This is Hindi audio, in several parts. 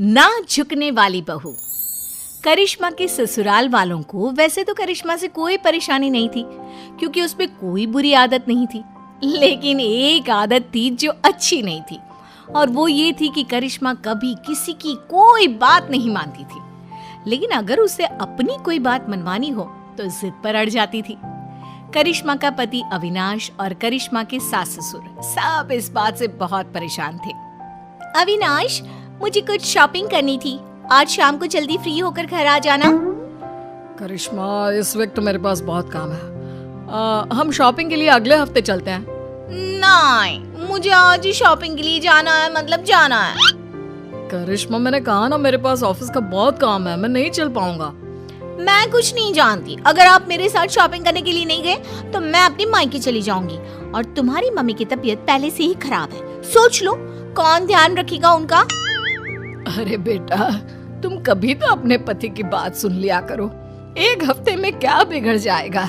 ना झुकने वाली बहू। करिश्मा के ससुराल वालों को वैसे तो करिश्मा से कोई परेशानी नहीं थी, क्योंकि उसमें कोई बुरी आदत नहीं थी। लेकिन एक आदत थी जो अच्छी नहीं थी, और वो ये थी कि करिश्मा कभी किसी की कोई बात नहीं मानती थी। लेकिन अगर उसे अपनी कोई बात मनवानी हो तो जिद पर अड़ जाती थी। करिश्मा का पति अविनाश और करिश्मा के सास ससुर सब इस बात से बहुत परेशान थे। अविनाश, मुझे कुछ शॉपिंग करनी थी, आज शाम को जल्दी फ्री होकर घर आ जाना। करिश्मा, इस वक्त तो मेरे पास बहुत काम है। हम शॉपिंग के लिए अगले हफ्ते चलते हैं। नहीं, मुझे आज ही शॉपिंग के लिए जाना है, मतलब जाना है। करिश्मा, मैंने कहा ना, मेरे पास ऑफिस का बहुत काम है, मैं नहीं चल पाऊंगा। मैं कुछ नहीं जानती, अगर आप मेरे साथ शॉपिंग करने के लिए नहीं गए तो मैं अपनी मायके चली जाऊंगी। और तुम्हारी मम्मी की तबीयत पहले से ही खराब है, सोच लो कौन ध्यान रखेगा उनका। अरे बेटा, तुम कभी तो अपने पति की बात सुन लिया करो। एक हफ्ते में क्या बिगड़ जाएगा।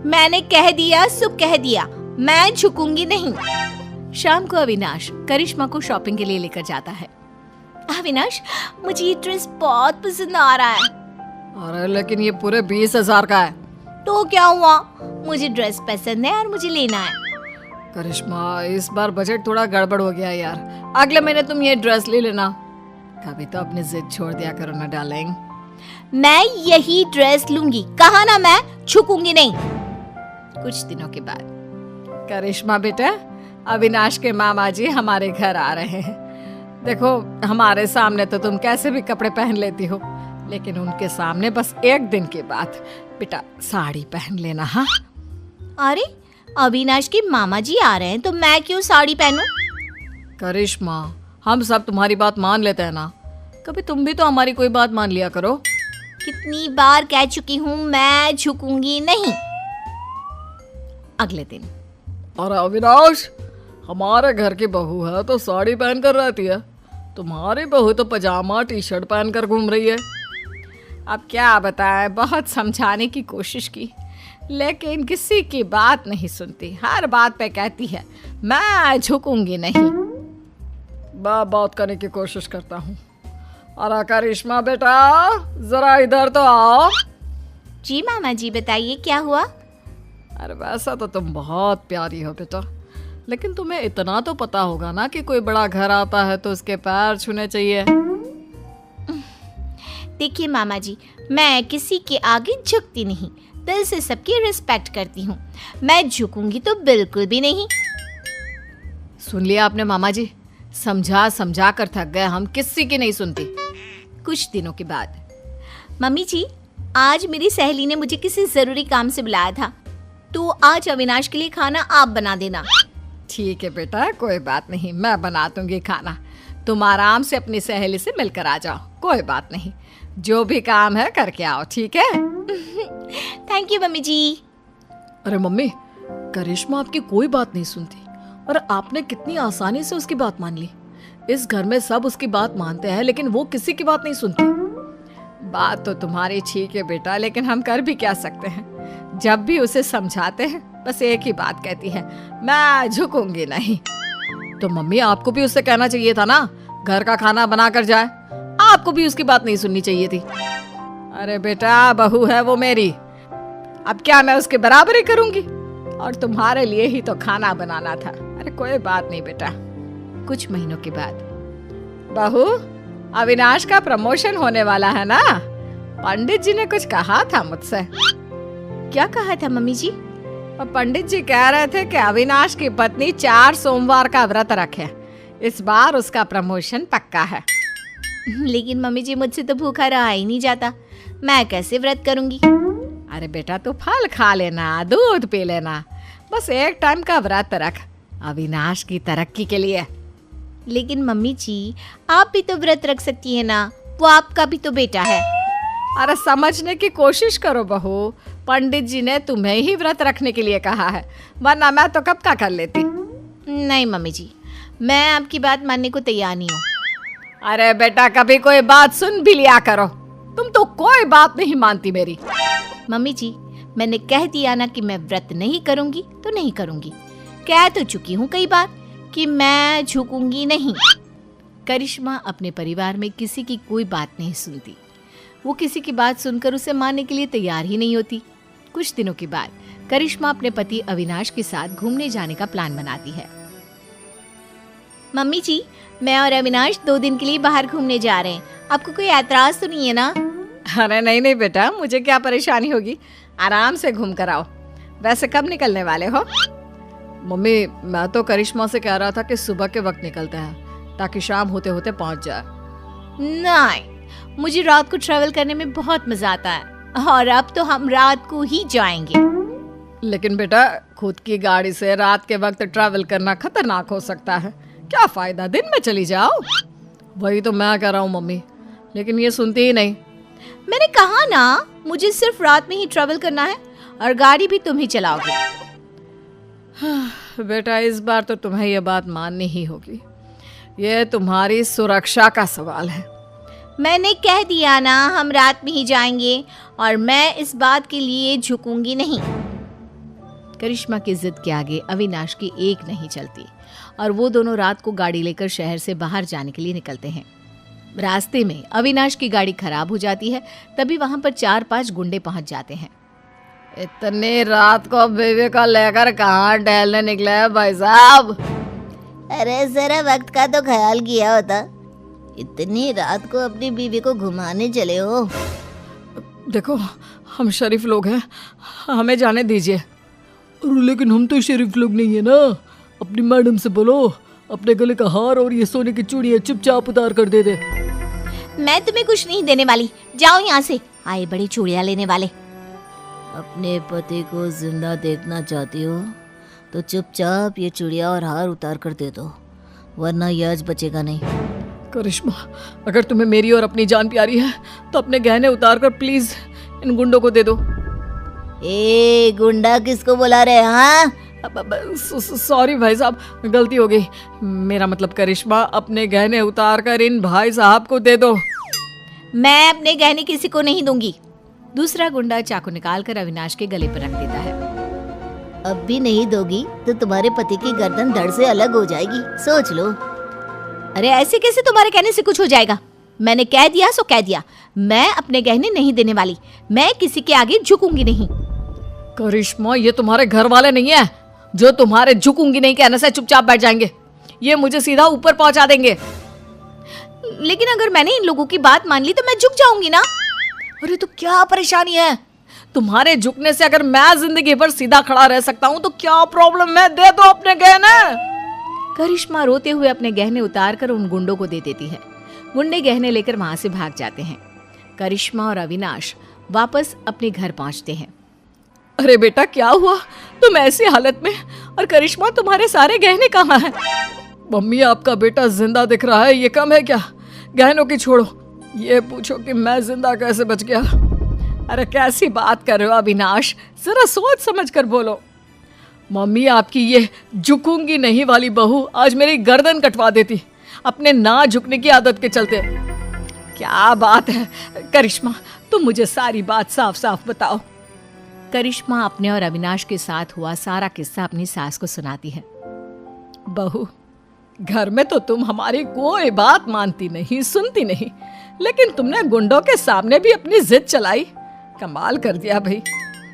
मैंने कह दिया सो कह दिया, मैं झुकूंगी नहीं। शाम को अविनाश करिश्मा को शॉपिंग के लिए लेकर जाता है। अविनाश, मुझे ये ड्रेस बहुत पसंद आ रहा है। अरे लेकिन ये पूरे 20,000 का है। तो क्या हुआ, मुझे ड्रेस पसंद है और मुझे लेना है। करिश्मा, इस बार बजट थोड़ा गड़बड़ हो गया यार, अगले महीने तुम ये ड्रेस ले लेना। कभी तो अपनी जिद छोड़ दिया करो ना डार्लिंग। मैं यही ड्रेस लूंगी, कहा ना, मैं झुकूंगी नहीं। कुछ दिनों के बाद, करिश्मा बेटा, अविनाश के मामा जी हमारे घर आ रहे हैं। देखो, हमारे सामने तो तुम कैसे भी कपड़े पहन लेती हो, लेकिन उनके सामने बस एक दिन के बाद बेटा साड़ी पहन लेना। हाँ? अरे, अविनाश के मामा जी आ रहे हैं तो मैं क्यों साड़ी पहनूं? करिश्मा, हम सब तुम्हारी बात मान लेते हैं ना, कभी तुम भी तो हमारी कोई बात मान लिया करो। कितनी बार कह चुकी हूँ, मैं झुकूंगी नहीं। अगले दिन, और अविनाश, हमारे घर की बहू है तो साड़ी पहन कर रहती है, तुम्हारी बहू तो पजामा टी शर्ट पहन कर घूम रही है। अब क्या बताएं, बहुत समझाने की कोशिश की, लेकिन किसी की बात नहीं सुनती। हर बात पे कहती है मैं झुकूंगी नहीं। बात करने की कोशिश करता हूँ। और करिश्मा बेटा, जरा इधर तो आओ। जी मामा जी, बताइए क्या हुआ? अरे वैसा तो तुम बहुत प्यारी हो बेटा, लेकिन तुम्हें इतना तो पता होगा ना कि कोई बड़ा घर आता है तो उसके पैर छूने चाहिए। देखिए मामा जी, मैं किसी के आगे झुकती नहीं, दिल से सबकी रिस्पेक्ट करती हूँ। मैं झुकूंगी तो बिल्कुल भी नहीं। सुन लिया आपने मामा जी, समझा समझा कर थक गए हम, किसी की नहीं सुनती। कुछ दिनों के बाद, मम्मी जी, आज मेरी सहेली ने मुझे किसी जरूरी काम से बुलाया था, तो आज अविनाश के लिए खाना आप बना देना। ठीक है बेटा, कोई बात नहीं, मैं बना दूंगी खाना। तुम आराम से अपनी सहेली से मिलकर आ जाओ, कोई बात नहीं, जो भी काम है करके आओ, ठीक है? थैंक यू मम्मी जी। अरे मम्मी, करिश्मा आपकी कोई बात नहीं सुनती, और आपने कितनी आसानी से उसकी बात मान ली। इस घर में सब उसकी बात मानते हैं, लेकिन वो किसी की बात नहीं सुनती। बात तो तुम्हारी ठीक है बेटा, लेकिन हम कर भी क्या सकते हैं। जब भी उसे समझाते हैं बस एक ही बात कहती है, मैं झुकूंगी नहीं। तो मम्मी, आपको भी उससे कहना चाहिए था ना, घर का खाना बना कर जाए। आपको भी उसकी बात नहीं सुननी चाहिए थी। अरे बेटा, बहू है वो मेरी, अब क्या मैं उसके बराबरी करूंगी? और तुम्हारे लिए ही तो खाना बनाना था। अरे कोई बात नहीं बेटा। कुछ महीनों के बाद, बहू, अविनाश का प्रमोशन होने वाला है ना, पंडित जी ने कुछ कहा था मुझसे। क्या कहा था मम्मी जी? और पंडित जी कह रहे थे कि अविनाश की पत्नी 4 सोमवार का व्रत रखे, इस बार उसका प्रमोशन पक्का है। लेकिन मम्मी जी, मुझसे तो भूखा रहा ही नहीं जाता, मैं कैसे व्रत करूंगी? अरे बेटा, तू फल खा लेना, दूध पी लेना, बस एक टाइम का व्रत रख अविनाश की तरक्की के लिए। लेकिन मम्मी जी, आप भी तो व्रत रख सकती है ना, वो आपका भी तो बेटा है। अरे समझने की कोशिश करो बहू, पंडित जी ने तुम्हें ही व्रत रखने के लिए कहा है, वरना मैं तो कब का कर लेती। नहीं मम्मी जी, मैं आपकी बात मानने को तैयार नहीं हूँ। अरे बेटा, कभी कोई बात सुन भी लिया करो, तुम तो कोई बात नहीं मानती मेरी। मम्मी जी, मैंने कह दिया ना कि मैं व्रत नहीं करूंगी तो नहीं करूंगी। कह तो चुकी हूँ कई बार कि मैं झुकूंगी नहीं। करिश्मा अपने परिवार में किसी की कोई बात नहीं सुनती। वो किसी की बात सुनकर उसे मानने के लिए तैयार ही नहीं होती। कुछ दिनों के बाद करिश्मा अपने पति अविनाश के साथ घूमने जाने का प्लान बनाती है। मम्मी जी, मैं और अविनाश 2 दिन के लिए बाहर घूमने जा रहे हैं। आपको कोई ऐतराज तो नहीं है ना? अरे नहीं नहीं बेटा, मुझे क्या परेशानी होगी, आराम से घूम कर आओ। वैसे कब निकलने वाले हो? मम्मी, मैं तो करिश्मा से कह रहा था कि सुबह के वक्त निकलते हैं ताकि शाम होते होते पहुंच जाए। नहीं, मुझे रात को ट्रैवल करने में बहुत मजा आता है और अब तो हम रात को ही जाएंगे। लेकिन बेटा, खुद की गाड़ी से रात के वक्त ट्रैवल करना खतरनाक हो सकता है। क्या फायदा, दिन में चली जाओ। वही तो मैं कह रहा हूँ मम्मी, लेकिन ये सुनती ही नहीं। मैंने कहा ना, मुझे सिर्फ रात में ही ट्रैवल करना है और गाड़ी भी तुम ही चलाओगे। बेटा, इस बार तो तुम्हें यह बात माननी ही होगी। ये तुम्हारी सुरक्षा का सवाल है। मैंने कह दिया ना, हम रात में ही जाएंगे और मैं इस बात के लिए झुकूंगी नहीं। करिश्मा की जिद के आगे अविनाश की एक नहीं चलती और वो दोनों रात को गाड़ी लेकर शहर से बाहर जाने के लिए निकलते हैं। रास्ते में अविनाश की गाड़ी खराब हो जाती है। तभी वहां पर 4-5 गुंडे पहुंच जाते हैं। इतनी रात को बेबी को लेकर कहाँ टहलने निकले हैं भाई साहब? अरे जरा वक्त का तो ख्याल किया होता। इतनी रात को अपनी बीवी को घुमाने चले हो। देखो, हम शरीफ लोग हैं, हमें जाने दीजिए। लेकिन हम तो शरीफ लोग नहीं है ना। अपनी मैडम से बोलो अपने गले का हार और ये सोने की चूड़ियां चुपचाप उतार कर दे दे। मैं तुम्हें कुछ नहीं देने वाली, जाओ यहाँ से। आए बड़ी चूड़ियां लेने वाले। अपने पति को जिंदा देखना चाहती हो तो चुपचाप ये चूड़ियां और हार उतार कर दे दो, वरना ये आज बचेगा नहीं। करिश्मा, अगर तुम्हें मेरी और अपनी जान प्यारी है तो अपने गहने उतार कर प्लीज इन गुंडों को दे दो। ए गुंडा किसको बुला रहे हैं? हाँ, सॉरी भाई साहब, गलती हो गई। मेरा मतलब करिश्मा, अपने गहने उतार कर इन भाई साहब को दे दो। मैं अपने गहने किसी को नहीं दूंगी। दूसरा गुंडा चाकू निकालकर अविनाश के गले पर रख देता है। अब भी नहीं दोगी तो तुम्हारे पति की गर्दन धड़ से अलग हो जाएगी, सोच लो। अरे ऐसे कैसे तुम्हारे कहने से कुछ हो जाएगा? मैंने कह दिया सो कह दिया। मैं अपने गहने नहीं देने वाली। मैं किसी के आगे झुकूंगी नहीं। करिश्मा, ये तुम्हारे घर वाले नहीं है जो तुम्हारे झुकूंगी नहीं कहने से चुपचाप बैठ जाएंगे। ये मुझे सीधा ऊपर पहुंचा देंगे। लेकिन अगर मैंने इन लोगों की बात मान ली तो मैं झुक जाऊंगी ना। अरे तो क्या परेशानी है? तुम्हारे झुकने से अगर मैं जिंदगी भर सीधा खड़ा रह सकता हूँ तो क्या प्रॉब्लम है? दे दो अपने गहने। करिश्मा रोते हुए अपने गहने उतार कर उन गुंडों को दे देती है। गुंडे गहने लेकर वहां से भाग जाते हैं। करिश्मा और अविनाश वापस अपने घर पहुंचते हैं। अरे बेटा, क्या हुआ? तुम ऐसी हालत में, और करिश्मा तुम्हारे सारे गहने कहाँ हैं? मम्मी, आपका बेटा जिंदा दिख रहा है, ये कम है क्या? गहनों की छोड़ो, ये पूछो कि मैं जिंदा कैसे बच गया। अरे कैसी बात कर रहे हो अविनाश, जरा सोच समझ कर बोलो। मम्मी, आपकी ये झुकूंगी नहीं वाली बहू आज मेरी गर्दन कटवा देती अपने ना झुकने की आदत के चलते। क्या बात है करिश्मा, तुम मुझे सारी बात साफ साफ बताओ। करिश्मा अपने और अविनाश के साथ हुआ सारा किस्सा अपनी सास को सुनाती है। बहू, घर में तो तुम हमारी कोई बात मानती नहीं, सुनती नहीं, लेकिन तुमने गुंडों के सामने भी अपनी जिद चलाई। कमाल कर दिया भाई।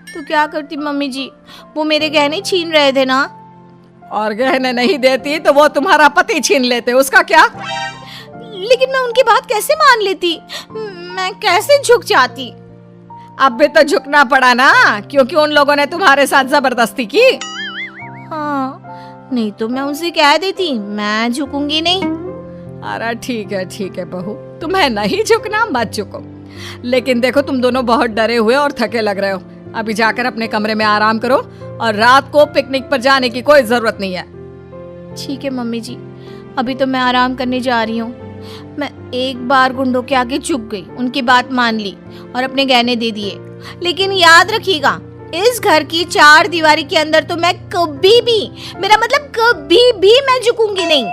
तो क्या करती मम्मी जी, वो मेरे गहने छीन रहे थे ना। और गहने नहीं देती तो वो तुम्हारा पति छीन लेते, उसका क्या? लेकिन मैं उनकी बात कैसे मान लेती? मैं कैसे झुक जाती? अब भी तो झुकना पड़ा ना, क्योंकि उन लोगों ने तुम्हारे साथ जबरदस्ती की। हाँ, नहीं तो मैं उनसे कह देती मैं झुकूंगी नहीं। अरे ठीक है बहू, तुम्हें नहीं झुकना मत झुको। लेकिन देखो, तुम दोनों बहुत डरे हुए और थके लग रहे हो। अभी जाकर अपने कमरे में आराम करो और रात को पिकनिक पर जाने की कोई जरूरत नहीं है। ठीक है मम्मी जी, अभी तो मैं आराम करने जा रही हूँ। मैं एक बार गुंडों के आगे झुक गई, उनकी बात मान ली और अपने गहने दे दिए। लेकिन याद रखिएगा, इस घर की 4 दीवारी के अंदर तो मैं कभी भी, मेरा मतलब कभी भी मैं झुकूंगी नहीं।